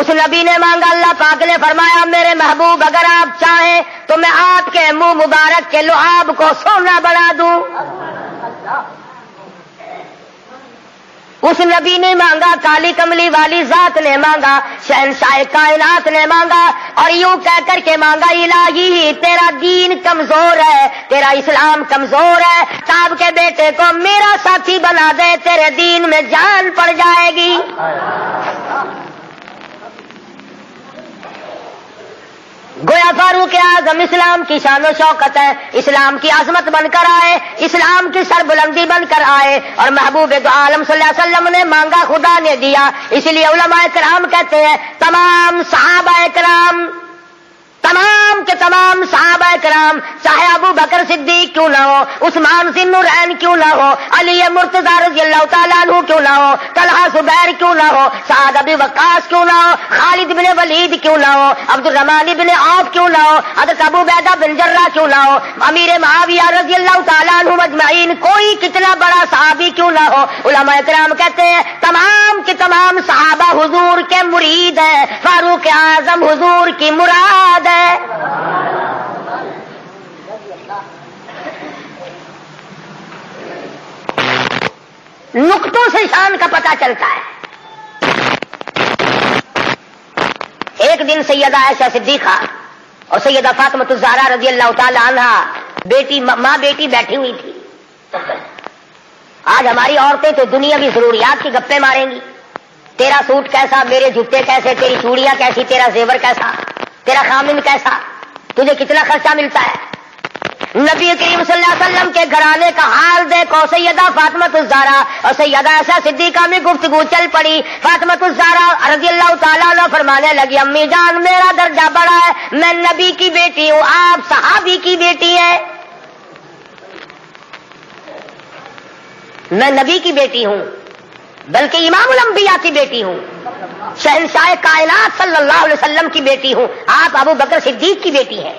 اس نبی نے مانگا، اللہ پاک نے فرمایا میرے محبوب اگر آپ چاہیں تو میں آپ کے منہ مبارک کے لعاب کو سونا بنا دوں۔ اس نبی نے مانگا، کالی کملی والی ذات نے مانگا، شہنشاہ کائنات نے مانگا، اور یوں کہہ کر کے مانگا الہی تیرا دین کمزور ہے، تیرا اسلام کمزور ہے، صاحب کے بیٹے کو میرا ساتھی بنا دے، تیرے دین میں جان پڑ جائے گی۔ گویا فاروق اعظم اسلام کی شان و شوکت ہے، اسلام کی عظمت بن کر آئے، اسلام کی سربلندی بن کر آئے، اور محبوب دو عالم صلی اللہ علیہ وسلم نے مانگا، خدا نے دیا۔ اس لیے علماء کرام کہتے ہیں تمام صحابہ کرام، تمام کے تمام صحابہ کرام، چاہے ابو بکر صدیق کیوں نہ ہو، عثمان ذی النورین کیوں نہ ہو، علی مرتضی رضی اللہ تعالیٰ عنہ کیوں نہ ہو، طلحہ زبیر کیوں نہ ہو، سعد بن وقاص کیوں نہ ہو، خالد بن ولید کیوں نہ ہو، عبد الرحمن بن عوف کیوں نہ ہو، حضرت ابو عبیدہ بن جراح کیوں نہ ہو، امیر معاویہ رضی اللہ تعالیٰ عنہ اجمعین، کوئی کتنا بڑا صحابی کیوں نہ ہو، علماء کرام کہتے ہیں تمام کے تمام صحابہ حضور کے مرید ہیں، فاروق اعظم حضور کی مراد ہے۔ نقطوں سے شان کا پتہ چلتا ہے۔ ایک دن سیدہ عائشہ صدیقہ اور سیدہ فاطمہ الزہرا رضی اللہ تعالی عنہا ماں بیٹی بیٹھی ہوئی تھی۔ آج ہماری عورتیں تو دنیاوی ضروریات کی گپیں ماریں گی، تیرا سوٹ کیسا، میرے جوتے کیسے، تیری چوڑیاں کیسی، تیرا زیور کیسا، تیرا خامن کیسا، تجھے کتنا خرچہ ملتا ہے۔ نبی کریم صلی اللہ علیہ وسلم کے گھرانے کا حال دیکھو، سیدہ فاطمہ الزہرا اور سیدہ عائشہ صدیقہ میں گفتگو چل پڑی۔ فاطمہ الزہرا رضی اللہ تعالیٰ عنہ فرمانے لگی امی جان میرا درجہ بڑا ہے، میں نبی کی بیٹی ہوں، آپ صحابی کی بیٹی ہیں، میں نبی کی بیٹی ہوں بلکہ امام الانبیاء کی بیٹی ہوں، شہنشاہ کائنات صلی اللہ علیہ وسلم کی بیٹی ہوں، آپ ابو بکر صدیق کی بیٹی ہیں۔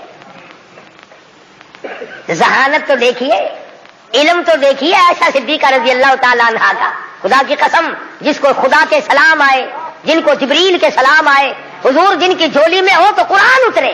ذہانت تو دیکھیے، علم تو دیکھیے عائشہ صدیقہ رضی اللہ تعالی عنہا کا، خدا کی قسم جس کو خدا کے سلام آئے، جن کو جبریل کے سلام آئے، حضور جن کی جھولی میں ہو تو قرآن اترے۔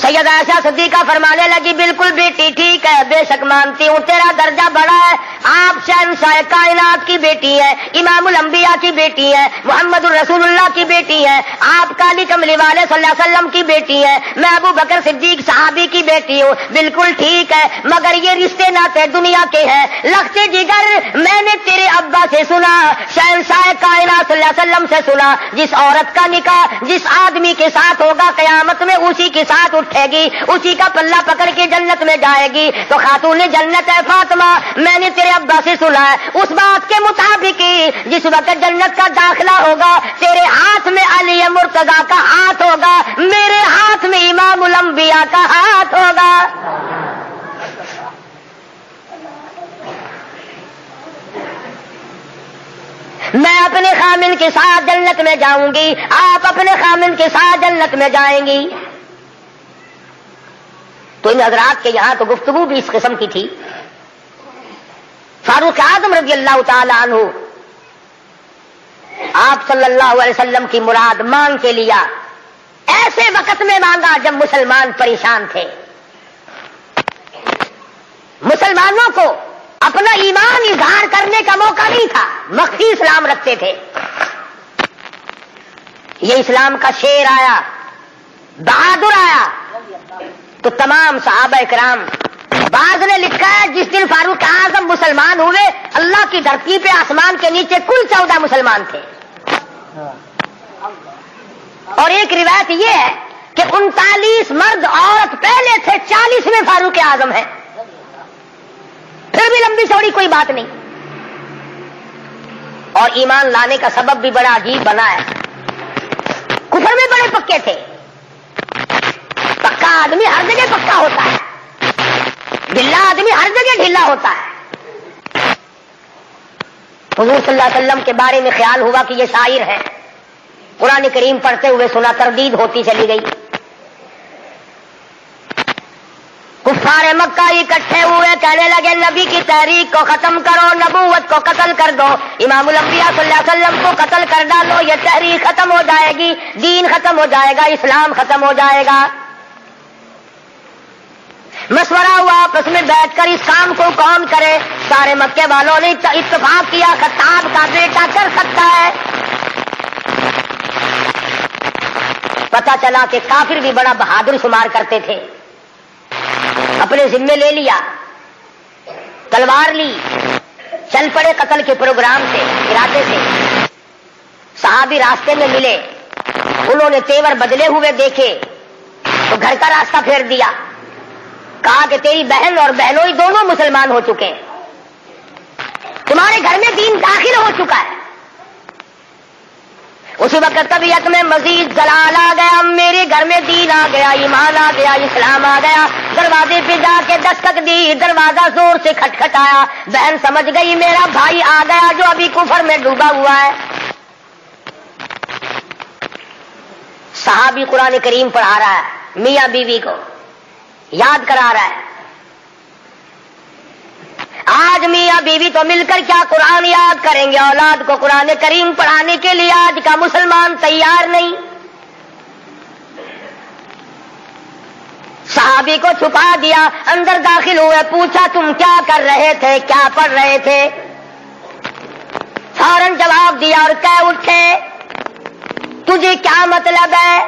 سیدہ عائشہ صدیقہ فرمانے لگی بالکل بیٹی ٹھیک ہے، بے شک مانتی ہوں تیرا درجہ بڑا ہے، آپ شہنشاہ کائنات کی بیٹی ہیں، امام الانبیاء کی بیٹی ہیں، محمد الرسول اللہ کی بیٹی ہیں، آپ کالی کملی والے صلی اللہ علیہ وسلم کی بیٹی ہیں، میں ابو بکر صدیق صحابی کی بیٹی ہوں، بالکل ٹھیک ہے، مگر یہ رشتے ناتے دنیا کے ہیں، لخت جگر میں نے تیرے ابا سے سنا، شہنشاہ کائنات صلی اللہ علیہ وسلم سے سنا، جس عورت کا نکاح جس آدمی کے ساتھ ہوگا قیامت میں اسی کے ساتھ اٹھے گی، اسی کا پلہ پکڑ کے جنت میں جائے گی، تو خاتون جنت ہے فاطمہ، میں نے تیرے ابا سے سنا ہے اس بات کے مطابق جس وقت جنت کا داخلہ ہوگا تیرے ہاتھ میں علی مرتضی کا ہاتھ ہوگا، میرے ہاتھ میں امام الانبیاء کا ہاتھ ہوگا۔ میں اپنے خامن کے ساتھ جنت میں جاؤں گی، آپ اپنے خامن کے ساتھ جنت میں جائیں گی۔ تو ان حضرات کے یہاں تو گفتگو بھی اس قسم کی تھی۔ فاروق اعظم رضی اللہ تعالی عنہ آپ صلی اللہ علیہ وسلم کی مراد مانگ کے لیا، ایسے وقت میں مانگا جب مسلمان پریشان تھے، مسلمانوں کو اپنا ایمان اظہار کرنے کا موقع نہیں تھا، مخفی اسلام رکھتے تھے۔ یہ اسلام کا شیر آیا، بہادر آیا تو تمام صحابہ کرام، بعض نے لکھا ہے جس دن فاروق اعظم مسلمان ہوئے اللہ کی دھرتی پہ آسمان کے نیچے کل 14 مسلمان تھے، اور ایک روایت یہ ہے کہ 39 مرد عورت پہلے تھے، 40 میں فاروق اعظم ہے، پھر بھی لمبی چوڑی کوئی بات نہیں، اور ایمان لانے کا سبب بھی بڑا عجیب بنا ہے، کفر میں بڑے پکے تھے، پکا آدمی ہر جگہ پکا ہوتا ہے، ڈھیلا آدمی ہر جگہ ڈھیلا ہوتا ہے۔ حضور صلی اللہ علیہ وسلم کے بارے میں خیال ہوا کہ یہ شاعر ہے، قرآن کریم پڑھتے ہوئے سنا، تردید ہوتی چلی گئی، کفار سارے مکہ اکٹھے ہوئے، کہنے لگے نبی کی تحریک کو ختم کرو، نبوت کو قتل کر دو، امام الانبیاء صلی اللہ علیہ وسلم کو قتل کر ڈالو، یہ تحریک ختم ہو جائے گی، دین ختم ہو جائے گا، اسلام ختم ہو جائے گا۔ مشورہ ہوا آپس میں بیٹھ کر اس کام کو کون کرے؟ سارے مکے والوں نے اتفاق کیا خطاب کا بیٹا کر سکتا ہے۔ پتا چلا کہ کافر بھی بڑا بہادر شمار کرتے تھے، اپنے ذمے لے لیا، تلوار لی، چل پڑے قتل کے پروگرام سے، ارادے سے۔ صحابی راستے میں ملے، انہوں نے تیور بدلے ہوئے دیکھے تو گھر کا راستہ پھیر دیا، کہا کہ تیری بہن اور بہنوئی دونوں مسلمان ہو چکے ہیں، تمہارے گھر میں دین داخل ہو چکا ہے۔ اسی وقت طبیعت میں مزید جلال آ گیا، میرے گھر میں دین آ گیا، ایمان آ گیا، اسلام آ گیا۔ دروازے پہ جا کے دستک دی، دروازہ زور سے کھٹکھٹایا، بہن سمجھ گئی میرا بھائی آ گیا جو ابھی کفر میں ڈوبا ہوا ہے۔ صحابی قرآن کریم پڑھا رہا ہے، میاں بیوی کو یاد کرا رہا ہے۔ آج میاں بیوی تو مل کر کیا قرآن یاد کریں گے، اولاد کو قرآن کریم پڑھانے کے لیے آج کا مسلمان تیار نہیں۔ صحابی کو چھپا دیا، اندر داخل ہوئے، پوچھا تم کیا کر رہے تھے، کیا پڑھ رہے تھے؟ فوراً جواب دیا اور کہہ اٹھے تجھے کیا مطلب ہے؟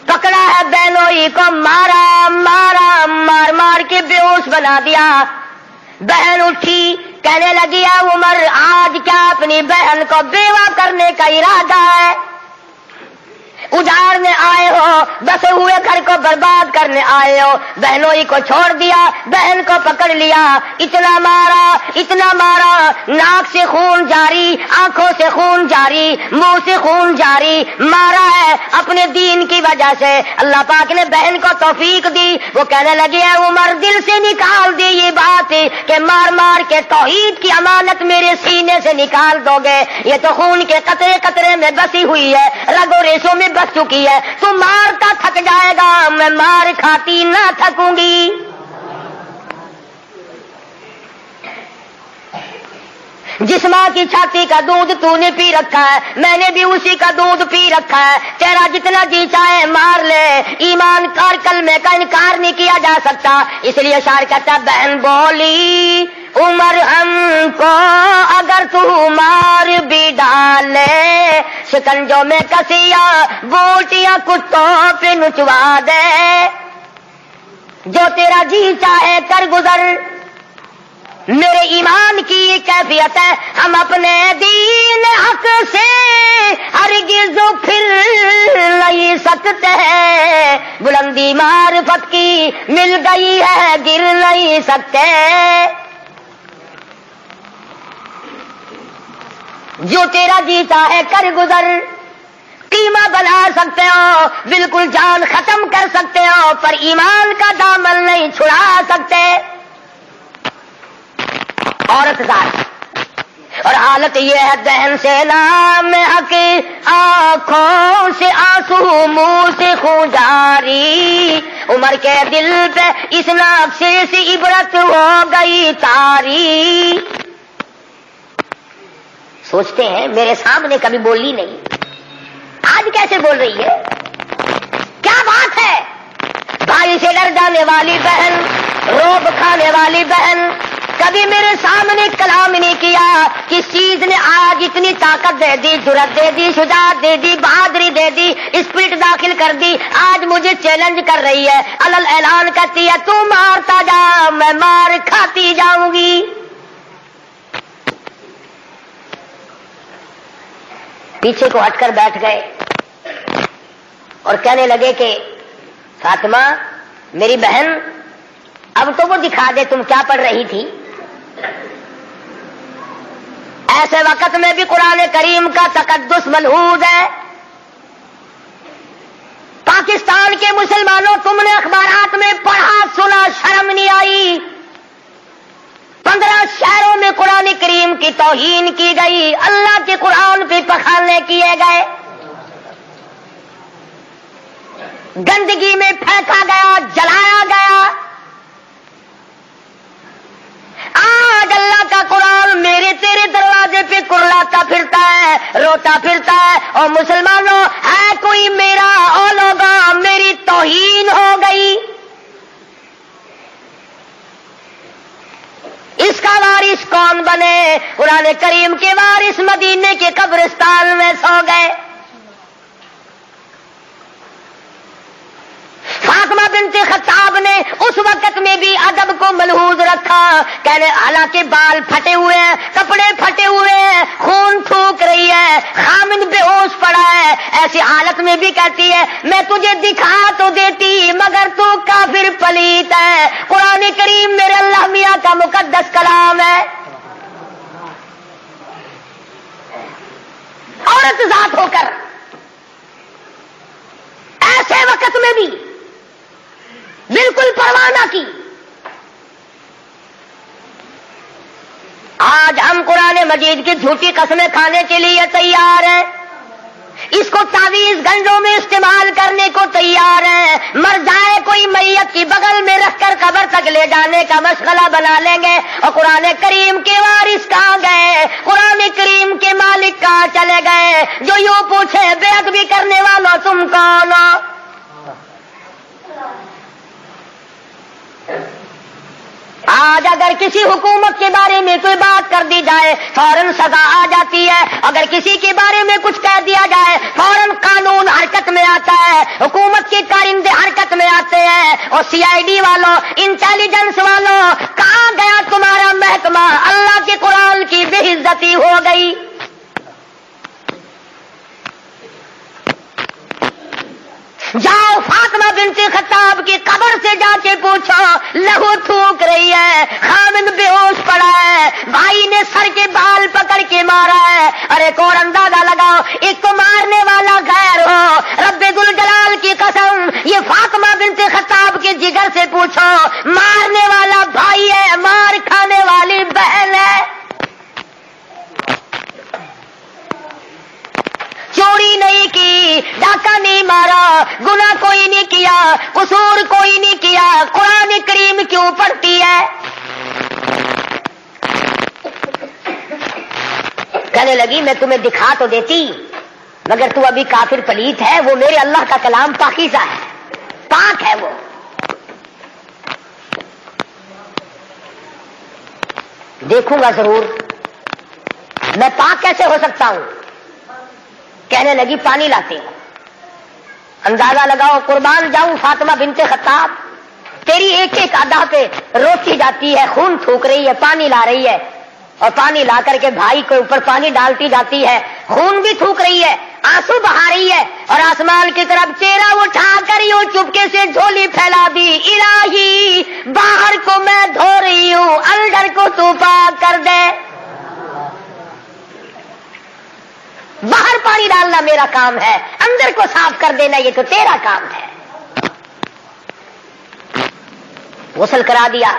پکڑا ہے بہنوئی کو، مارا مارا، مار مار کے بے ہوش بنا دیا۔ بہن اٹھی، کہنے لگی ہے عمر آج کیا اپنی بہن کو بیوہ کرنے کا ارادہ ہے؟ اجاڑنے آئے ہو، بسے ہوئے گھر کو برباد کرنے آئے ہو۔ بہنوئی کو چھوڑ دیا، بہن کو پکڑ لیا، اتنا مارا، ناک سے خون جاری، آنکھوں سے خون جاری، منہ سے خون جاری، مارا ہے اپنے دین کی وجہ سے۔ اللہ پاک نے بہن کو توفیق دی، وہ کہنے لگی ہے عمر دل سے نکال دی یہ بات کہ مار مار کے توحید کی امانت میرے سینے سے نکال دو گے، یہ تو خون کے قطرے قطرے میں بسی ہوئی ہے، رگوں ریشوں میں بس چکی ہے، تو مارتا تھک جائے گا، میں مار کھاتی نہ تھکوں گی۔ جس ماں کی چھاتی کا دودھ تو نے پی رکھا ہے، میں نے بھی اسی کا دودھ پی رکھا ہے، تیرا جتنا جی چاہے مار لے، ایمان کا کلمے کا انکار نہیں کیا جا سکتا۔ اس لیے شاعر کہتا بہن بولی عمر ہم کو اگر تو مار بھی ڈالے، شکنجوں میں کسیا بوٹیاں کتوں پہ نچوا دے، جو تیرا جی چاہے کر گزر۔ میرے ایمان کی یہ کیفیت ہے، ہم اپنے دین حق سے ہرگز پھر نہیں سکتے، بلندی معرفت کی مل گئی ہے گر نہیں سکتے، جو تیرا جیتا ہے کر گزر۔ قیمہ بنا سکتے ہو، بالکل جان ختم کر سکتے ہو، پر ایمان کا دامن نہیں چھڑا سکتے۔ عورت ذات اور حالت یہ ہے بہن سے نام حق، آنکھوں سے آنسو منہ سے خون جاری، عمر کے دل پہ اس نقشے سے عبرت ہو گئی تاری۔ سوچتے ہیں میرے سامنے کبھی بولی نہیں، آج کیسے بول رہی ہے؟ کیا بات ہے؟ بھائی سے ڈر جانے والی بہن، روب کھانے والی بہن، کبھی میرے سامنے کلام نہیں کیا، کس چیز نے آج اتنی طاقت دے دی، جرأت دے دی، شجاعت دے دی، بہادری دے دی، اسپرٹ داخل کر دی، آج مجھے چیلنج کر رہی ہے، علل اعلان کرتی ہے تو مارتا جا میں مار کھاتی جاؤں گی۔ پیچھے کو ہٹ کر بیٹھ گئے اور کہنے لگے کہ فاطمہ میری بہن اب تو وہ دکھا دے تم کیا پڑھ رہی تھی۔ ایسے وقت میں بھی قرآن کریم کا تقدس ملحوظ ہے۔ پاکستان کے مسلمانوں تم نے اخبارات میں پڑھا سنا، شرم نہیں آئی؟ 15 شہروں میں قرآن کریم کی توہین کی گئی، اللہ کے قرآن پہ پخانے کیے گئے۔ گندگی میں پھینکا گیا، جلایا گیا۔ آج اللہ کا قرآن میرے تیرے دروازے پہ کرلاتا پھرتا ہے، روتا پھرتا ہے، اور مسلمانوں ہے کوئی میرا او لوگا میری توہین ہو گئی، اس کا وارث کون بنے؟ قرآن کریم کے وارث مدینے کے قبرستان میں سو گئے۔ فاطمہ بنت خطاب نے اس وقت میں بھی ادب کو ملحوظ رکھا، کہنے حالانکہ بال پھٹے ہوئے ہیں، کپڑے پھٹے ہوئے ہیں، خون تھوک رہی ہے، خامد بے ہوش پڑا ہے، ایسی حالت میں بھی کہتی ہے میں تجھے دکھا تو دیتی مگر تو کافر پلیت ہے۔ قرآن کریم میرے اللہ میاں کا مقدس کلام ہے۔ عورت ذات ہو کر ایسے وقت میں بھی بالکل پرواہ نہ کی۔ آج ہم قرآن مجید کی جھوٹی قسمیں کھانے کے لیے تیار ہیں، اس کو تعویذ گنجوں میں استعمال کرنے کو تیار ہیں، مر جائے کوئی میت کی بغل میں رکھ کر قبر تک لے جانے کا مشغلہ بنا لیں گے، اور قرآن کریم کے وارث کہاں گئے؟ قرآن کریم کے مالک کہاں چلے گئے؟ جو یوں پوچھے بے ادبی کرنے والوں تم کون ہو؟ آج اگر کسی حکومت کے بارے میں کوئی بات کر دی جائے فوراً سزا آ جاتی ہے، اگر کسی کے بارے میں کچھ کہہ دیا جائے فوراً قانون حرکت میں آتا ہے، حکومت کے کارندے حرکت میں آتے ہیں۔ اور سی آئی ڈی والوں، انٹیلیجنس والوں، کہاں گیا تمہارا محکمہ؟ اللہ کے قرآن کی بے عزتی ہو گئی۔ جاؤ فاطمہ بنت خطاب کی قبر سے جا کے پوچھو، لہو تھوک رہی ہے، خامد بے ہوش پڑا ہے، بھائی نے سر کے بال پکڑ کے مارا ہے۔ اور ایک اور اندازہ لگاؤ، ایک کو مارنے والا غیر ہو، رب ذوالجلال کی قسم یہ فاطمہ بنت خطاب کے جگر سے پوچھو، مارنے والا بھائی ہے، مار کھانے والی بہن ہے۔ چوری نہیں کی، ڈاکہ نہیں مارا، گناہ کوئی نہیں کیا، قصور کوئی نہیں کیا، قرآن کریم کیوں پڑھتی ہے؟ کہنے لگی میں تمہیں دکھا تو دیتی مگر تو ابھی کافر پلیت ہے، وہ میرے اللہ کا کلام پاکیزہ ہے، پاک ہے، وہ دیکھوں گا ضرور، میں پاک کیسے ہو سکتا ہوں؟ کہنے لگی پانی لاتی ہوں۔ اندازہ لگاؤ، قربان جاؤں فاطمہ بنت خطاب، تیری ایک ایک ادا پہ روتی جاتی ہے، خون تھوک رہی ہے، پانی لا رہی ہے، اور پانی لا کر کے بھائی کے اوپر پانی ڈالتی جاتی ہے، خون بھی تھوک رہی ہے، آنسو بہا رہی ہے، اور آسمان کی طرف چہرہ اٹھا کر یوں چپکے سے جھولی پھیلا دی، الہی باہر کو میں دھو رہی ہوں، اندر کو تو پاک کر دے۔ باہر پانی ڈالنا میرا کام ہے، اندر کو صاف کر دینا یہ تو تیرا کام ہے۔ غسل کرا دیا،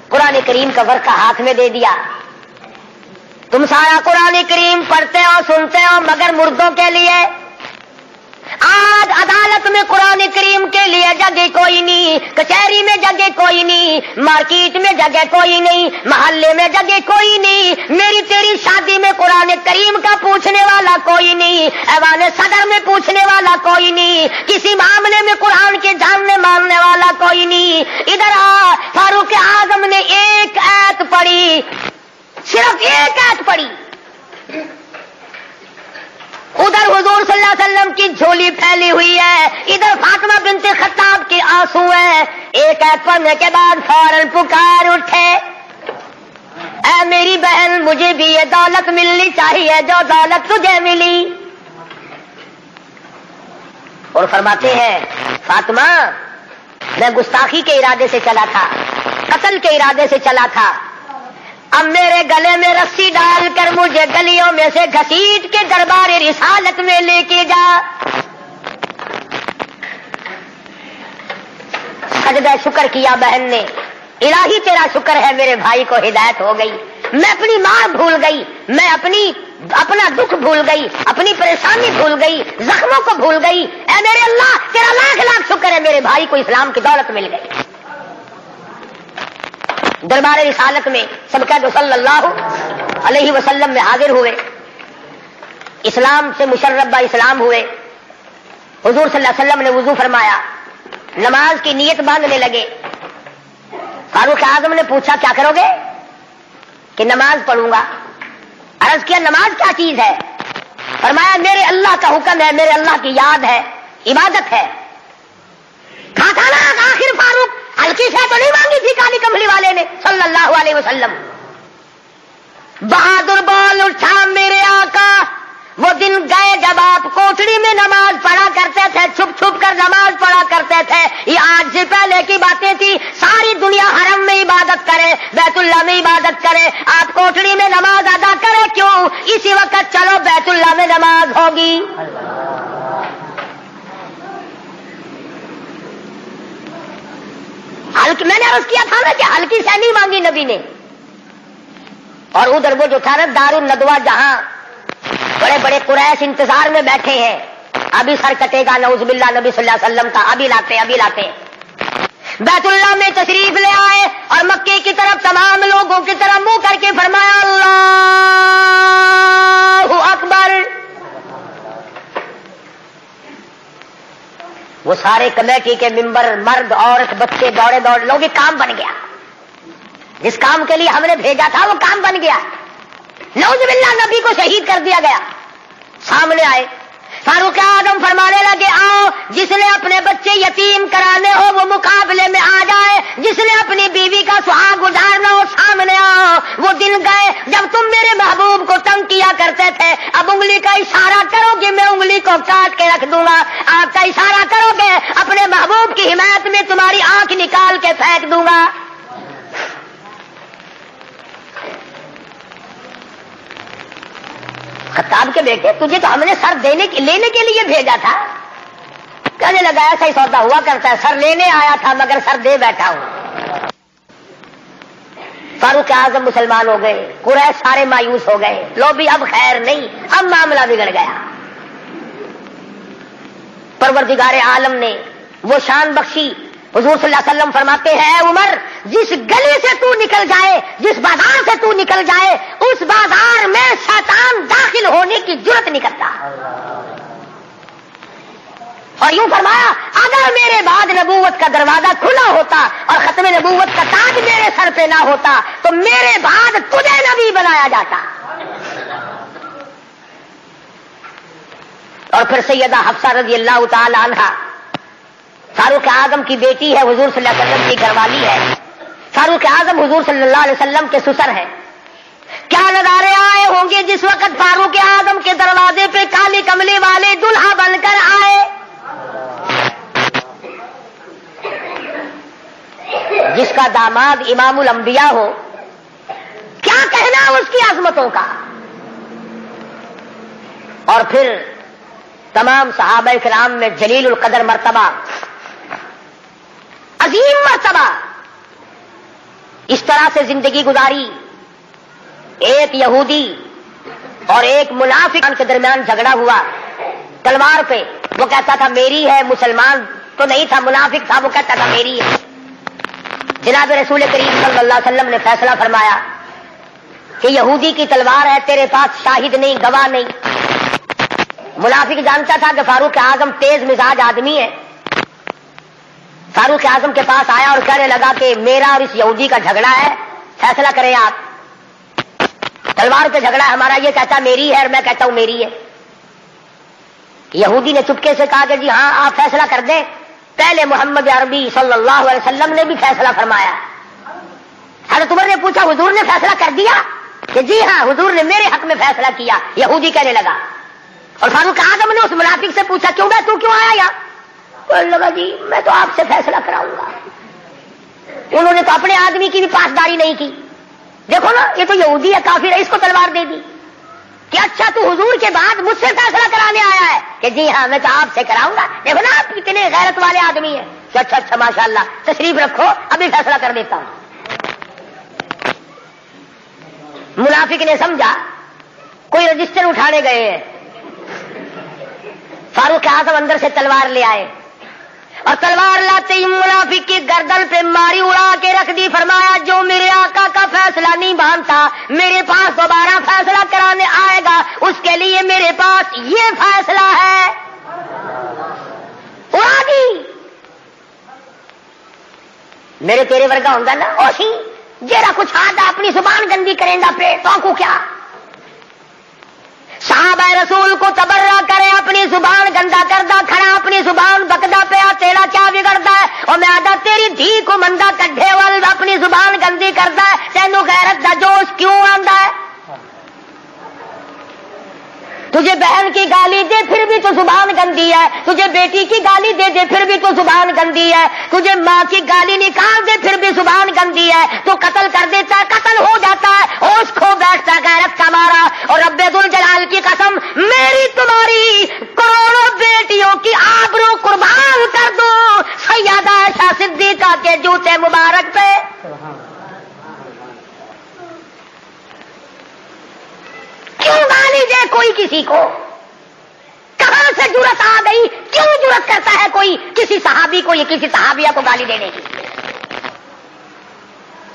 قرآن کریم کا ورقہ ہاتھ میں دے دیا۔ تم سارا قرآن کریم پڑھتے ہو، سنتے ہو، مگر مردوں کے لیے آج عدالت میں قرآن کریم کے لیے جگہ کوئی نہیں، کچہری میں جگہ کوئی نہیں، مارکیٹ میں جگہ کوئی نہیں، محلے میں جگہ کوئی نہیں، میری تیری شادی میں قرآن کریم کا پوچھنے والا کوئی نہیں، ایوان صدر میں پوچھنے والا کوئی نہیں، کسی معاملے میں قرآن کے جاننے ماننے والا کوئی نہیں۔ ادھر آ، فاروق اعظم نے ایک آیت پڑھی، صرف ایک آیت پڑھی، ادھر حضور صلی اللہ علیہ وسلم کی جھولی پھیلی ہوئی ہے، ادھر فاطمہ بنت خطاب کے آنسو ہیں۔ ایک آیت پڑھنے کے بعد فوراً پکار اٹھے، اے میری بہن مجھے بھی یہ دولت ملنی چاہیے جو دولت تجھے ملی۔ اور فرماتے ہیں فاطمہ میں گستاخی کے ارادے سے چلا تھا، قتل کے ارادے سے چلا تھا، اب میرے گلے میں رسی ڈال کر مجھے گلیوں میں سے گھسیٹ کے دربار رسالت میں لے کے جا۔ سجدہ شکر کیا بہن نے، الہی تیرا شکر ہے میرے بھائی کو ہدایت ہو گئی، میں اپنی ماں بھول گئی، میں اپنی اپنا دکھ بھول گئی، اپنی پریشانی بھول گئی، زخموں کو بھول گئی. اے میرے اللہ تیرا لاکھ لاکھ شکر ہے میرے بھائی کو اسلام کی دولت مل گئی. دربار رسالت میں سب قید صلی اللہ علیہ وسلم میں حاضر ہوئے، اسلام سے مشرب اسلام ہوئے. حضور صلی اللہ علیہ وسلم نے وضو فرمایا، نماز کی نیت باندھنے لگے. فاروق اعظم نے پوچھا کیا کرو گے؟ کہ نماز پڑھوں گا. عرض کیا نماز کیا چیز ہے؟ فرمایا میرے اللہ کا حکم ہے، میرے اللہ کی یاد ہے، عبادت ہے. کہا تھا نا آخر فاروق ہلکی سے تو نہیں مانگی تھی کالی کملی والے نے صلی اللہ علیہ وسلم. بہادر بول اٹھا میرے آقا، وہ دن گئے جب آپ کوٹڑی میں نماز پڑھا کرتے تھے، چھپ چھپ کر نماز پڑھا کرتے تھے. یہ آج سے پہلے کی باتیں تھی. ساری دنیا حرم میں عبادت کرے، بیت اللہ میں عبادت کرے، آپ کوٹڑی میں نماز ادا کرے کیوں؟ اسی وقت چلو بیت اللہ میں نماز ہوگی. میں نے عرض کیا تھا نا کہ ہلکی سے نہیں مانگی نبی نے. اور ادھر وہ جو تھا نا دار الندوہ، جہاں بڑے بڑے قریش انتظار میں بیٹھے ہیں، ابھی سر کٹے گا نعوذ باللہ نبی صلی اللہ علیہ وسلم کا، ابھی لاتے. بیت اللہ میں تشریف لے آئے اور مکے کی طرف تمام لوگوں کی طرف منہ کر کے فرمایا اللہ اکبر. وہ سارے کمیٹی کے ممبر، مرد عورت بچے دوڑے لوگ، کام بن گیا. جس کام کے لیے ہم نے بھیجا تھا وہ کام بن گیا. نعوذ باللہ نبی کو شہید کر دیا گیا. سامنے آئے فاروق اعظم فرمانے لگے آؤ، جس نے اپنے بچے یتیم کرانے ہو وہ مقابلے میں آ جائے، جس نے اپنی بیوی کا سہاگ گزارنا ہو سامنے آؤ. وہ دن گئے جب تم میرے محبوب کو تنگ کیا کرتے تھے. اب انگلی کا اشارہ کرو گے میں انگلی کو کاٹ کے رکھ دوں گا. آپ کا اشارہ کرو گے اپنے محبوب کی حمایت میں تمہاری آنکھ نکال کے پھینک دوں گا. خطاب کے بیٹے تجھے تو ہم نے سر لینے کے لیے بھیجا تھا. کہنے لگا ایسا ہی سودا ہوا کرتا ہے، سر لینے آیا تھا مگر سر دے بیٹھا ہوں. فاروق اعظم مسلمان ہو گئے، قریش سارے مایوس ہو گئے. لو بھی اب خیر نہیں، اب معاملہ بگڑ گیا. پروردگار عالم نے وہ شان بخشی. حضور صلی اللہ علیہ وسلم فرماتے ہیں اے عمر، جس گلی سے تو نکل جائے، جس بازار سے تو نکل جائے، اس بازار میں شیطان داخل ہونے کی جرت نہیں کرتا. اور یوں فرمایا اگر میرے بعد نبوت کا دروازہ کھلا ہوتا اور ختم نبوت کا تاج میرے سر پہ نہ ہوتا تو میرے بعد تجھے نبی بنایا جاتا. اور پھر سیدہ حفصہ رضی اللہ تعالی عنہا فاروق اعظم کی بیٹی ہے، حضور صلی اللہ علیہ وسلم کی گھر والی ہے. فاروق اعظم حضور صلی اللہ علیہ وسلم کے سسر ہیں. کیا نظارے آئے ہوں گے جس وقت فاروق اعظم کے دروازے پہ کالی کملی والے دلہا بن کر آئے. جس کا داماد امام الانبیاء ہو، کیا کہنا اس کی عظمتوں کا. اور پھر تمام صحابہ کرام میں جلیل القدر مرتبہ، عظیم مرتبہ، اس طرح سے زندگی گزاری. ایک یہودی اور ایک منافق کے درمیان جھگڑا ہوا تلوار پہ. وہ کہتا تھا میری ہے، مسلمان تو نہیں تھا، منافق تھا، وہ کہتا تھا میری ہے. جناب رسول کریم صلی اللہ علیہ وسلم نے فیصلہ فرمایا کہ یہودی کی تلوار ہے، تیرے پاس شاہد نہیں، گواہ نہیں. منافق جانتا تھا کہ فاروق اعظم تیز مزاج آدمی ہے. فاروق اعظم کے پاس آیا اور کہنے لگا کہ میرا اور اس یہودی کا جھگڑا ہے، فیصلہ کریں آپ. تلوار پہ جھگڑا ہے ہمارا، یہ کہتا میری ہے اور میں کہتا ہوں میری ہے. یہودی نے چپکے سے کہا کہ جی ہاں آپ فیصلہ کر دیں. پہلے محمد عربی صلی اللہ علیہ وسلم نے بھی فیصلہ فرمایا. حضرت عمر نے پوچھا حضور نے فیصلہ کر دیا؟ کہ جی ہاں حضور نے میرے حق میں فیصلہ کیا. یہودی کہنے لگا. اور فاروق اعظم نے اس منافق سے پوچھا کیوں تو کیوں آیا یہاں؟ کہنے لگا جی میں تو آپ سے فیصلہ کراؤں گا. انہوں نے تو اپنے آدمی کی بھی پاسداری نہیں کی. دیکھو نا یہ تو یہودی ہے، کافر ہے، اس کو تلوار دے دی. کہ اچھا تو حضور کے بعد مجھ سے فیصلہ کرانے آیا ہے؟ کہ جی ہاں میں تو آپ سے کراؤں گا. دیکھو نا آپ اتنے غیرت والے آدمی ہیں. کہ اچھا اچھا ماشاءاللہ تشریف رکھو ابھی فیصلہ کر دیتا ہوں. منافق نے سمجھا کوئی رجسٹر اٹھانے گئے ہیں، فاروق اعظم اندر سے تلوار لے آئے اور تلوار لاتے ہی منافق کی گردن پہ ماری، اڑا کے رکھ دی. فرمایا جو میرے آقا کا فیصلہ نہیں مانتا میرے پاس دوبارہ فیصلہ کرانے آئے گا اس کے لیے میرے پاس یہ فیصلہ ہے. اڑا دی. میرے تیرے ورگا ہوں نا اوشی جیڑا کچھ آدھا اپنی زبان گندی کریں گا پہ تو کو کیا. صحابہ رسول کو تبرہ کرے اپنی زبان گندا کردہ کھڑا اپنی زبان بکدا پیا تیرا کیا بگڑتا ہے. اور میں آدھا تیری دھی کو مندہ کڈھے وال اپنی زبان گندی کرتا ہے تینوں غیرت دا جوش کیوں آندا ہے. تجھے بہن کی گالی دے پھر بھی تو زبان گندی ہے، تجھے بیٹی کی گالی دے دے پھر بھی تو زبان گندی ہے، تجھے ماں کی گالی نکال دے پھر بھی زبان گندی ہے. تو قتل کر دیتا ہے قتل ہو جاتا ہے ہوش کھو بیٹھتا ہے غیرت کا مارا. اور رب ذوالجلال کی قسم میری تمہاری کروڑوں بیٹیوں کی آبرو قربان کر دوں سیدہ عائشہ صدیقہ کے جوتے مبارک پہ. کیوں گالی دے کوئی کسی کو؟ کہاں سے جرت آ گئی؟ کیوں جرت کرتا ہے کوئی کسی صحابی کو یا کسی صحابیہ کو گالی دینے کی؟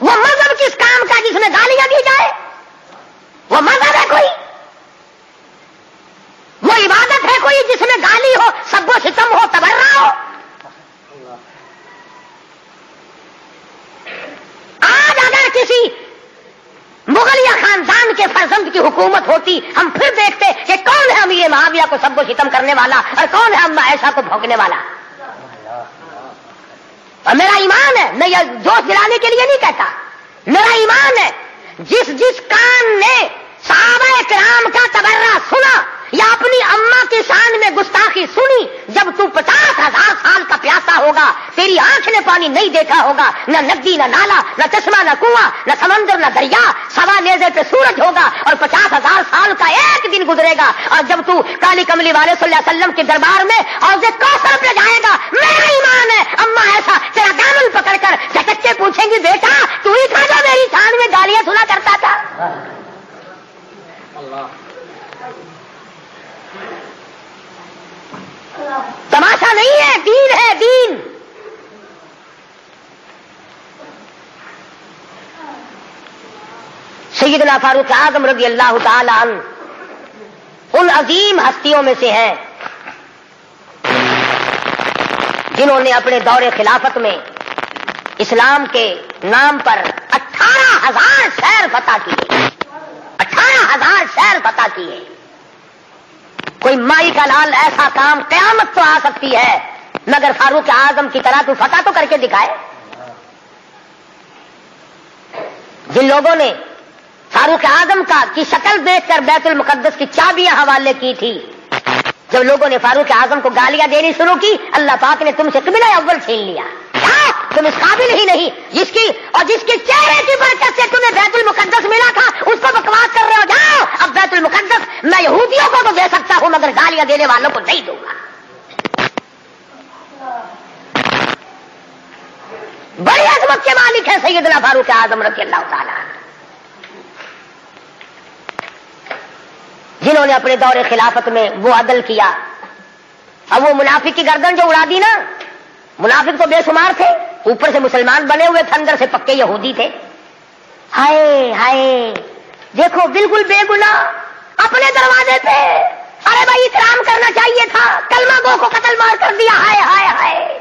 وہ مذہب کس کام کا جس میں گالیاں دی جائے؟ وہ مذہب ہے کوئی؟ وہ عبادت ہے کوئی جس میں گالی ہو سب و ستم ہو تبرہ ہو؟ آج اگر کسی مغلیہ خاندان کے فرزند کی حکومت ہوتی ہم پھر دیکھتے کہ کون ہے امیر معاویہ کو سب کو ستم کرنے والا اور کون ہے اما عائشہ کو بھونکنے والا. اور میرا ایمان ہے، میں یہ جوش دلانے کے لیے نہیں کہتا، میرا ایمان ہے جس کان نے صحابہ کرام کا تبرہ سنا یا اپنی اماں کی شان میں گستاخی سنی، جب تو 50,000 سال کا پیاسا ہوگا تیری آنکھ نے پانی نہیں دیکھا ہوگا، نہ ندی نہ نالا نہ چشمہ نہ کنواں نہ سمندر نہ دریا، سوا نیزے پہ سورج ہوگا اور 50,000 سال کا ایک دن گزرے گا. اور جب تو کالی کملی والے صلی اللہ علیہ وسلم کے دربار میں اور کوثر پہ جائے گا، میرا ایمان ہے اماں ایسا تیرا دامن پکڑ کر جھٹک کے پوچھیں گی بیٹا تو ہی تھا جو میری شان میں گالیاں سنا کرتا تھا. تماشا نہیں ہے، دین ہے دین. سیدنا فاروق اعظم رضی اللہ تعالی عنہ ان عظیم ہستیوں میں سے ہیں جنہوں نے اپنے دور خلافت میں اسلام کے نام پر 18,000 شہر فتح کیے. 18,000 شہر فتح کیے. کوئی مائی کا لال ایسا کام قیامت تو آ سکتی ہے مگر فاروق اعظم کی طرح تو فتح تو کر کے دکھائے. جن لوگوں نے فاروق اعظم کی شکل دیکھ کر بیت المقدس کی چابیاں حوالے کی تھی، جب لوگوں نے فاروق اعظم کو گالیاں دینی شروع کی اللہ پاک نے تم سے قبلہ اول چھین لیا. تم اس قابل ہی نہیں جس کے چہرے کی برکت سے تمہیں بیت المقدس ملا تھا اس کو بکواس کر رہے ہو. جاؤ اب بیت المقدس میں یہودیوں کو تو دے سکتا ہوں مگر گالیاں دینے والوں کو نہیں دوں گا. بڑی عظمت کے مالک ہے سیدنا فاروق اعظم رضی اللہ تعالیٰ جنہوں نے اپنے دور خلافت میں وہ عدل کیا. اب وہ منافق کی گردن جو اڑا دی نا، منافق تو بے شمار تھے، اوپر سے مسلمان بنے ہوئے تھے اندر سے پکے یہودی تھے. ہائے ہائے دیکھو بالکل بے گناہ اپنے دروازے پہ. ارے بھائی اکرام کرنا چاہیے تھا، کلمہ گو کو قتل مار کر دیا. ہائے ہائے ہائے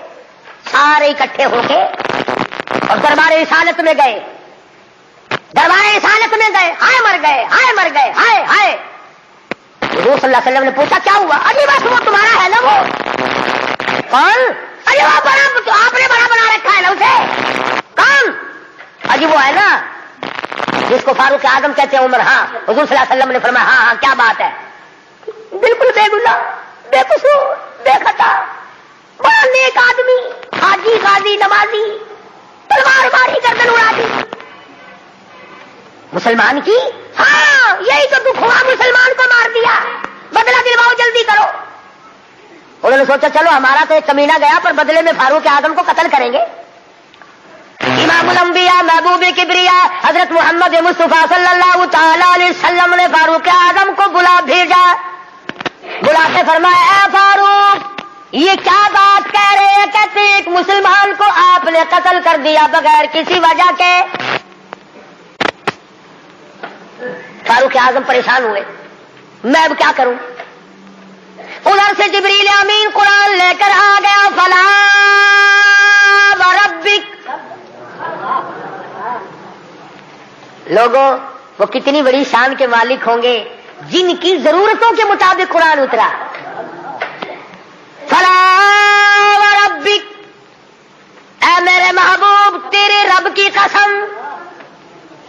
سارے اکٹھے ہو کے اور دربار رسالت میں گئے، دربار رسالت میں گئے. ہائے مر گئے ہائے مر گئے ہائے ہائے. حضور صلی اللہ علیہ وسلم نے پوچھا کیا ہوا؟ ارے بس وہ تمہارا ہے نا وہ کون؟ ارے وہ بڑا آپ نے بڑا بنا رکھا ہے نا اسے. کون؟ اجی وہ ہے نا جس کو فاروق اعظم کہتے ہیں عمر. ہاں حضور صلی اللہ علیہ وسلم نے فرمایا ہاں ہاں کیا بات ہے؟ بالکل بے گناہ بے قصور بے خطا بڑا نیک آدمی، حاجی غازی نمازی، تلوار ماری گردن اڑا دی. مسلمان کی ہاں یہی تو دکھ ہوا، مسلمان کو مار دیا، بدلہ دلواؤ جلدی کرو. انہوں نے سوچا چلو ہمارا تو ایک کمینہ گیا پر بدلے میں فاروق اعظم کو قتل کریں گے. امام امام الانبیاء محبوب کبریا حضرت محمد مصطفیٰ صلی اللہ تعالی علیہ وسلم نے فاروق اعظم کو بلا بھیجا. بلا کے فرمایا اے فاروق یہ کیا بات کہہ رہے ہیں؟ کہتے ایک مسلمان کو آپ نے قتل کر دیا بغیر کسی وجہ کے. فاروق اعظم پریشان ہوئے میں اب کیا کروں. ادھر سے جبریل امین قرآن لے کر آ گیا. فلا وربک. لوگوں وہ کتنی بڑی شان کے مالک ہوں گے جن کی ضرورتوں کے مطابق قرآن اترا. فلا وربک اے میرے محبوب تیرے رب کی قسم,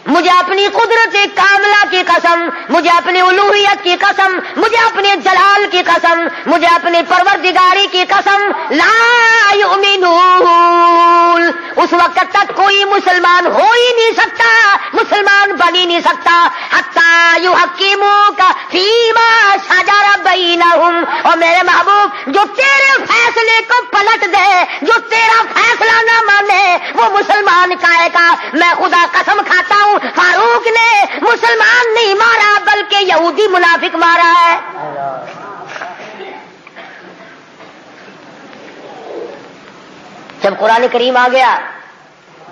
مجھے اپنی قدرت کاملہ کی قسم, مجھے اپنی الوہیت کی قسم, مجھے اپنے جلال کی قسم, مجھے اپنی پروردگاری کی قسم, لا یؤمنون. اس وقت تک کوئی مسلمان ہو ہی نہیں سکتا, مسلمان بن ہی نہیں سکتا حتی یحکموک فیما شجر بینہم. اور میرے محبوب جو تیرے فیصلے کو پلٹ دے, جو تیرا فیصلہ نہ مانے وہ مسلمان کہے گا. میں خدا قسم کھاتا ہوں فاروق نے مسلمان نہیں مارا بلکہ یہودی منافق مارا ہے. جب قرآن کریم آ گیا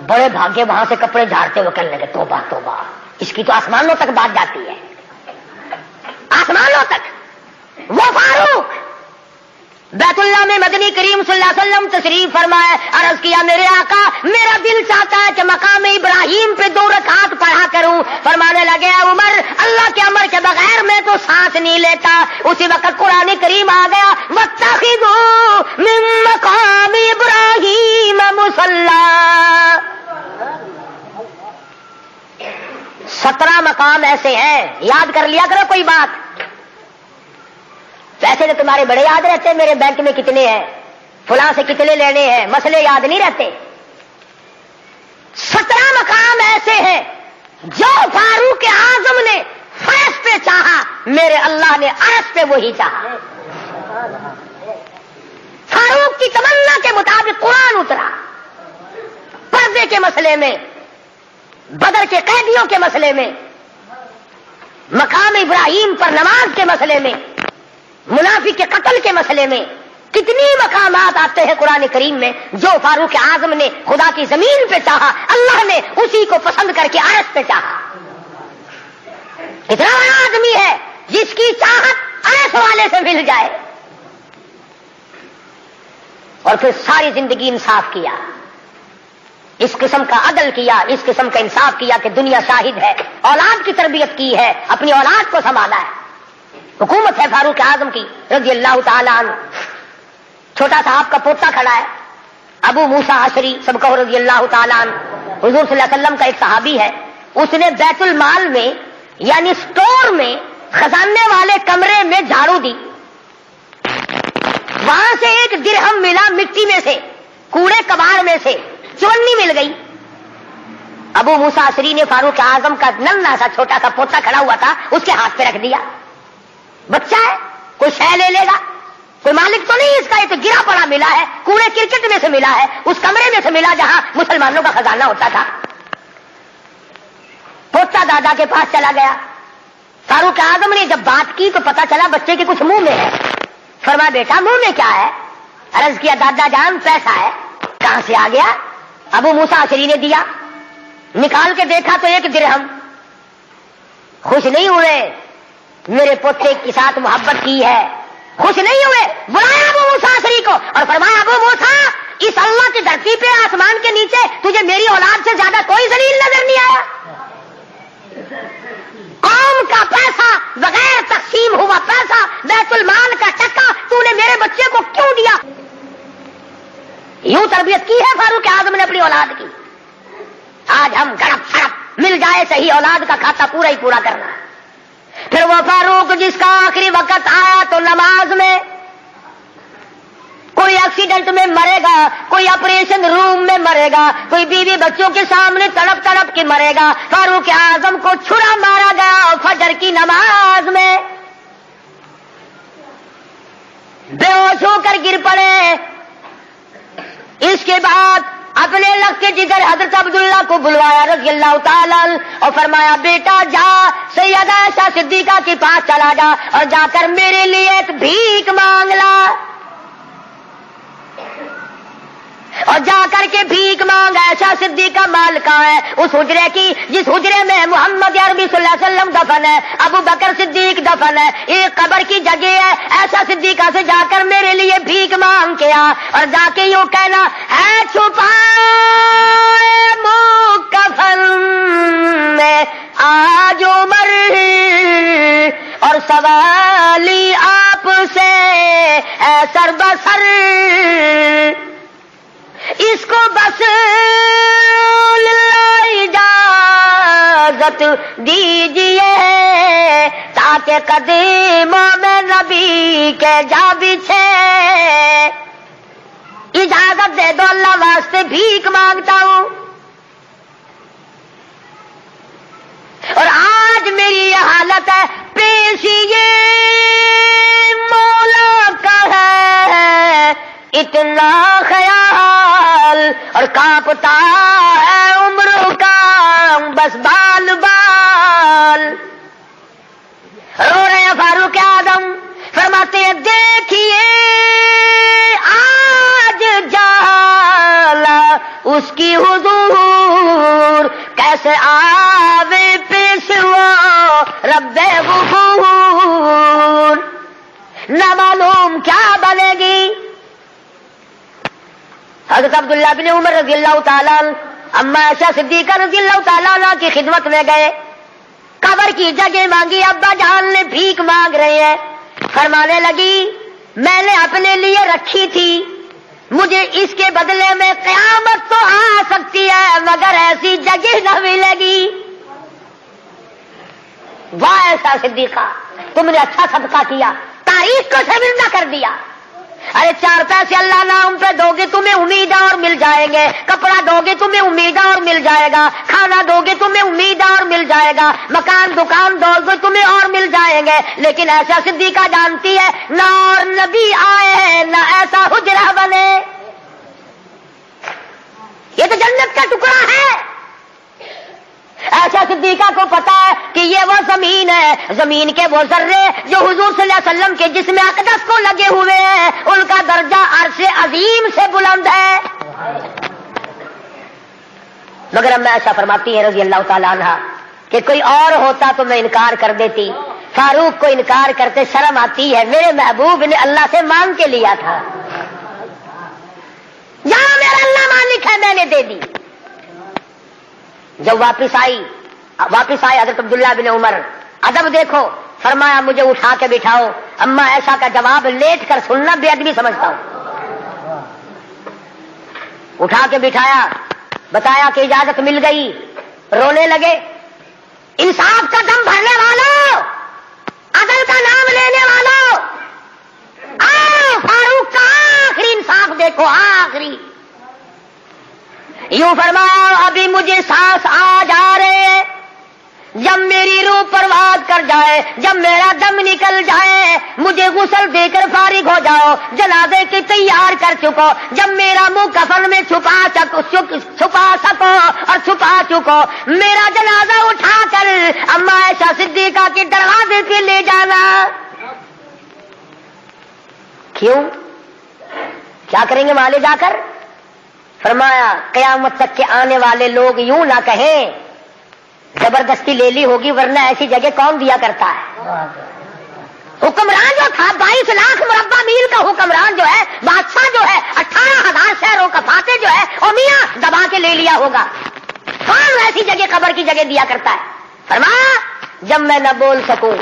بڑے بھاگے وہاں سے کپڑے جھاڑتے ہوئے کہنے لگے توبہ توبہ, اس کی تو آسمانوں تک بات جاتی ہے, آسمانوں تک. وہ فاروق بیت اللہ میں مدنی کریم صلی اللہ علیہ وسلم تشریف فرمائے. عرض کیا میرے آقا میرا دل چاہتا ہے کہ مقام ابراہیم پہ 2 رکعات پڑھا کروں. فرمانے لگے عمر اللہ کے امر کے بغیر میں تو سانس نہیں لیتا. اسی وقت قرآن کریم آ گیا واتخذوا من مقام ابراہیم مصلی. 17 مقام ایسے ہیں, یاد کر لیا کرو کوئی بات. پیسے تو تمہارے بڑے یاد رہتے ہیں, میرے بینک میں کتنے ہیں, فلاں سے کتنے لینے ہیں, مسئلے یاد نہیں رہتے. 17 مقام ایسے ہیں جو فاروق اعظم نے فرش پہ چاہا, میرے اللہ نے عرش پہ وہی چاہا. فاروق کی تمنا کے مطابق قرآن اترا. پردے کے مسئلے میں, بدر کے قیدیوں کے مسئلے میں, مقام ابراہیم پر نماز کے مسئلے میں, منافق کے قتل کے مسئلے میں, کتنی مقامات آتے ہیں قرآن کریم میں جو فاروق اعظم نے خدا کی زمین پہ چاہا, اللہ نے اسی کو پسند کر کے عرش پہ چاہا. اتنا بڑا آدمی ہے جس کی چاہت عرش والے سے مل جائے. اور پھر ساری زندگی انصاف کیا, اس قسم کا عدل کیا, اس قسم کا انصاف کیا کہ دنیا شاہد ہے. اولاد کی تربیت کی ہے, اپنی اولاد کو سنبھالا ہے. حکومت ہے فاروق اعظم کی رضی اللہ تعالیٰ عنہ. چھوٹا سا آپ کا پوتا کھڑا ہے ابو موسیٰ عشری سب کہو رضی اللہ تعالیٰ عنہ. حضور صلی اللہ علیہ وسلم کا ایک صحابی ہے, اس نے بیت المال میں یعنی سٹور میں خزانے والے کمرے میں جھاڑو دی. وہاں سے 1 درہم ملا مٹی میں سے, کوڑے کباڑ میں سے چونی مل گئی. ابو موسیٰ عشری نے فاروق اعظم کا ننھا سا چھوٹا سا پوتا کھڑا ہوا تھا اس کے ہاتھ پہ رکھ دیا. بچہ ہے, کوئی شے لے لے گا, کوئی مالک تو نہیں اس کا, یہ تو گرا پڑا ملا ہے, کوڑے کرکٹ میں سے ملا ہے, اس کمرے میں سے ملا جہاں مسلمانوں کا خزانہ ہوتا تھا. پوتا دادا کے پاس چلا گیا. فاروق اعظم نے جب بات کی تو پتا چلا بچے کے کچھ منہ میں ہے. فرمایا بیٹا منہ میں کیا ہے؟ عرض کیا دادا جان پیسہ ہے. کہاں سے آ گیا؟ ابو موسیٰ عشری نے دیا. نکال کے دیکھا تو 1 درہم. خوش نہیں ہوئے, میرے پوتے کے ساتھ محبت کی ہے, خوش نہیں ہوئے. بلایا ابو موسیٰ عشری کو اور فرمایا ابو موسیٰ اس اللہ کی دھرتی پہ آسمان کے نیچے تجھے میری اولاد سے زیادہ کوئی ذلیل نظر نہیں آیا. قوم کا پیسہ بغیر تقسیم ہوا پیسہ, بیت المال کا ٹکا تو نے میرے بچے کو کیوں دیا؟ یوں تربیت کی ہے فاروق اعظم نے اپنی اولاد کی. آج ہم گڑپ سڑپ مل جائے صحیح اولاد کا کھاتا پورا ہی پورا کرنا ہے. پھر وہ فاروق جس کا آخری وقت آیا تو نماز میں, کوئی ایکسیڈنٹ میں مرے گا, کوئی آپریشن روم میں مرے گا, کوئی بیوی بچوں کے سامنے تڑپ تڑپ کے مرے گا. فاروق اعظم کو چھڑا مارا گیا فجر کی نماز میں, بے ہوش ہو کر گر پڑے. اس کے بعد اپنے لگتے جگر حضرت عبداللہ کو بلوایا رضی اللہ تعالیٰ اور فرمایا بیٹا جا سیدہ عائشہ صدیقہ کے پاس چلا جا اور جا کر میرے لیے ایک بھیک مانگ لا، اور جا کر کے بھیک مانگ۔ عائشہ صدیقہ مالکہ ہے اس حجرے کی جس حجرے میں محمد عربی صلی اللہ علیہ وسلم دفن ہے، ابو بکر صدیق دفن ہے، ایک قبر کی جگہ ہے۔ عائشہ صدیقہ سے جا کر میرے لیے بھیک مانگ کے آ، اور جا کے یوں کہنا ہے چھپائے مکفن میں آج عمر، اور سوالی آپ سے ہے سر بسر، اس کو بس اجازت دیجیے تاکہ قدموں میں نبی کے جا بچھے، اجازت دے دو اللہ واسطے بھیک مانگتا ہوں۔ اور آج میری یہ حالت ہے، پیش یہ مولا کا ہے اتنا خیال، اور کانپتا ہے عمر کا بس بال بال۔ رو رہے ہیں فاروق اعظم، فرماتے ہیں دیکھیے آج جالا اس کی حضور، کیسے آوے پیشوا رب غفور، نہ معلوم کیا بنے گی۔ حضرت عبداللہ بن عمر رضی اللہ تعالیٰ اما عائشہ صدیقہ رضی اللہ تعالیٰ عنہ کی خدمت میں گئے، قبر کی جگہ مانگی، ابا جان نے بھیک مانگ رہے ہیں، فرمانے لگی میں نے اپنے لیے رکھی تھی، مجھے اس کے بدلے میں قیامت تو آ سکتی ہے مگر ایسی جگہ نہ ملے گی۔ واہ عائشہ صدیقہ تم نے اچھا صدقہ کیا، تاریخ کو شرمندہ کر دیا۔ ارے 4 پیسے اللہ نام پہ دو گے تمہیں امید اور مل جائیں گے، کپڑا دو گے تمہیں امید اور مل جائے گا، کھانا دو گے تمہیں امید اور مل جائے گا، مکان دکان دو گے تمہیں اور مل جائیں گے، لیکن ایسا صدیقہ جانتی ہے نہ اور نبی آئے نہ ایسا حجرہ بنے، یہ تو جنت کا ٹکڑا ہے۔ ایسا صدیقہ کو پتا ہے کہ یہ وہ زمین ہے، زمین کے وہ ذرے جو حضور صلی اللہ علیہ وسلم کے جسم اقدس کو لگے ہوئے ہیں، ان کا درجہ عرش عظیم سے بلند ہے۔ مگر اب میں ایسا فرماتی ہے رضی اللہ تعالیٰ عنہ کہ کوئی اور ہوتا تو میں انکار کر دیتی، فاروق کو انکار کرتے شرم آتی ہے، میرے محبوب نے اللہ سے مانگ کے لیا تھا، جہاں میرا اللہ مالک ہے میں نے دے دی۔ جب واپس آئے حضرت عبداللہ بن عمر، ادب دیکھو، فرمایا مجھے اٹھا کے بٹھاؤ، اما ایسا کا جواب لیٹ کر سننا بے ادبی سمجھتا ہوں۔ اٹھا کے بٹھایا، بتایا کہ اجازت مل گئی، رونے لگے۔ انصاف کا دم بھرنے والوں، عدل کا نام لینے والوں، فاروق کا آخری انصاف دیکھو، آخری یوں فرمایا ابھی مجھے سانس آ جا رہے ہیں، جب میری روح پرواز کر جائے، جب میرا دم نکل جائے، مجھے غسل دے کر فارغ ہو جاؤ، جنازے کی تیار کر چکو، جب میرا منہ کفن میں چھپا سکو اور چھپا چکو، میرا جنازہ اٹھا کر اما عائشہ صدیقہ کے دروازے پہ لے جانا۔ کیوں؟ کیا کریں گے وہاں لے جا کر؟ فرمایا قیامت تک کے آنے والے لوگ یوں نہ کہیں زبردستی لے لی ہوگی، ورنہ ایسی جگہ کون دیا کرتا ہے؟ حکمران جو تھا 22 لاکھ مربع میل کا حکمران جو ہے، بادشاہ جو ہے 18,000 شہروں کا فاتح جو ہے، او میاں دبا کے لے لیا ہوگا، کون ایسی جگہ قبر کی جگہ دیا کرتا ہے؟ فرمایا جب میں نہ بول سکوں،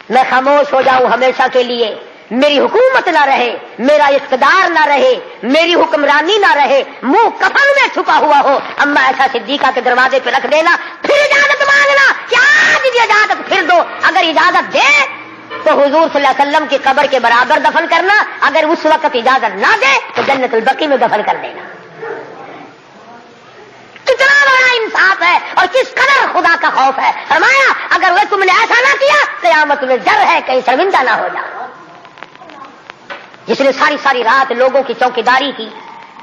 میں خاموش ہو جاؤں ہمیشہ کے لیے، میری حکومت نہ رہے، میرا اقتدار نہ رہے، میری حکمرانی نہ رہے، منہ کفن میں چھپا ہوا ہو، اما عائشہ صدیقہ کے دروازے پہ رکھ دینا، پھر اجازت مانگنا کہ آج بھی اجازت پھر دو، اگر اجازت دے تو حضور صلی اللہ علیہ وسلم کی قبر کے برابر دفن کرنا، اگر اس وقت اجازت نہ دے تو جنت البقیع میں دفن کر دینا۔ کتنا بڑا انصاف ہے اور کس قدر خدا کا خوف ہے۔ فرمایا اگر وہ تم نے ایسا نہ کیا قیامت میں ڈر ہے کہیں شرمندہ نہ ہو جاؤ۔ جس نے ساری رات لوگوں کی چوکیداری کی،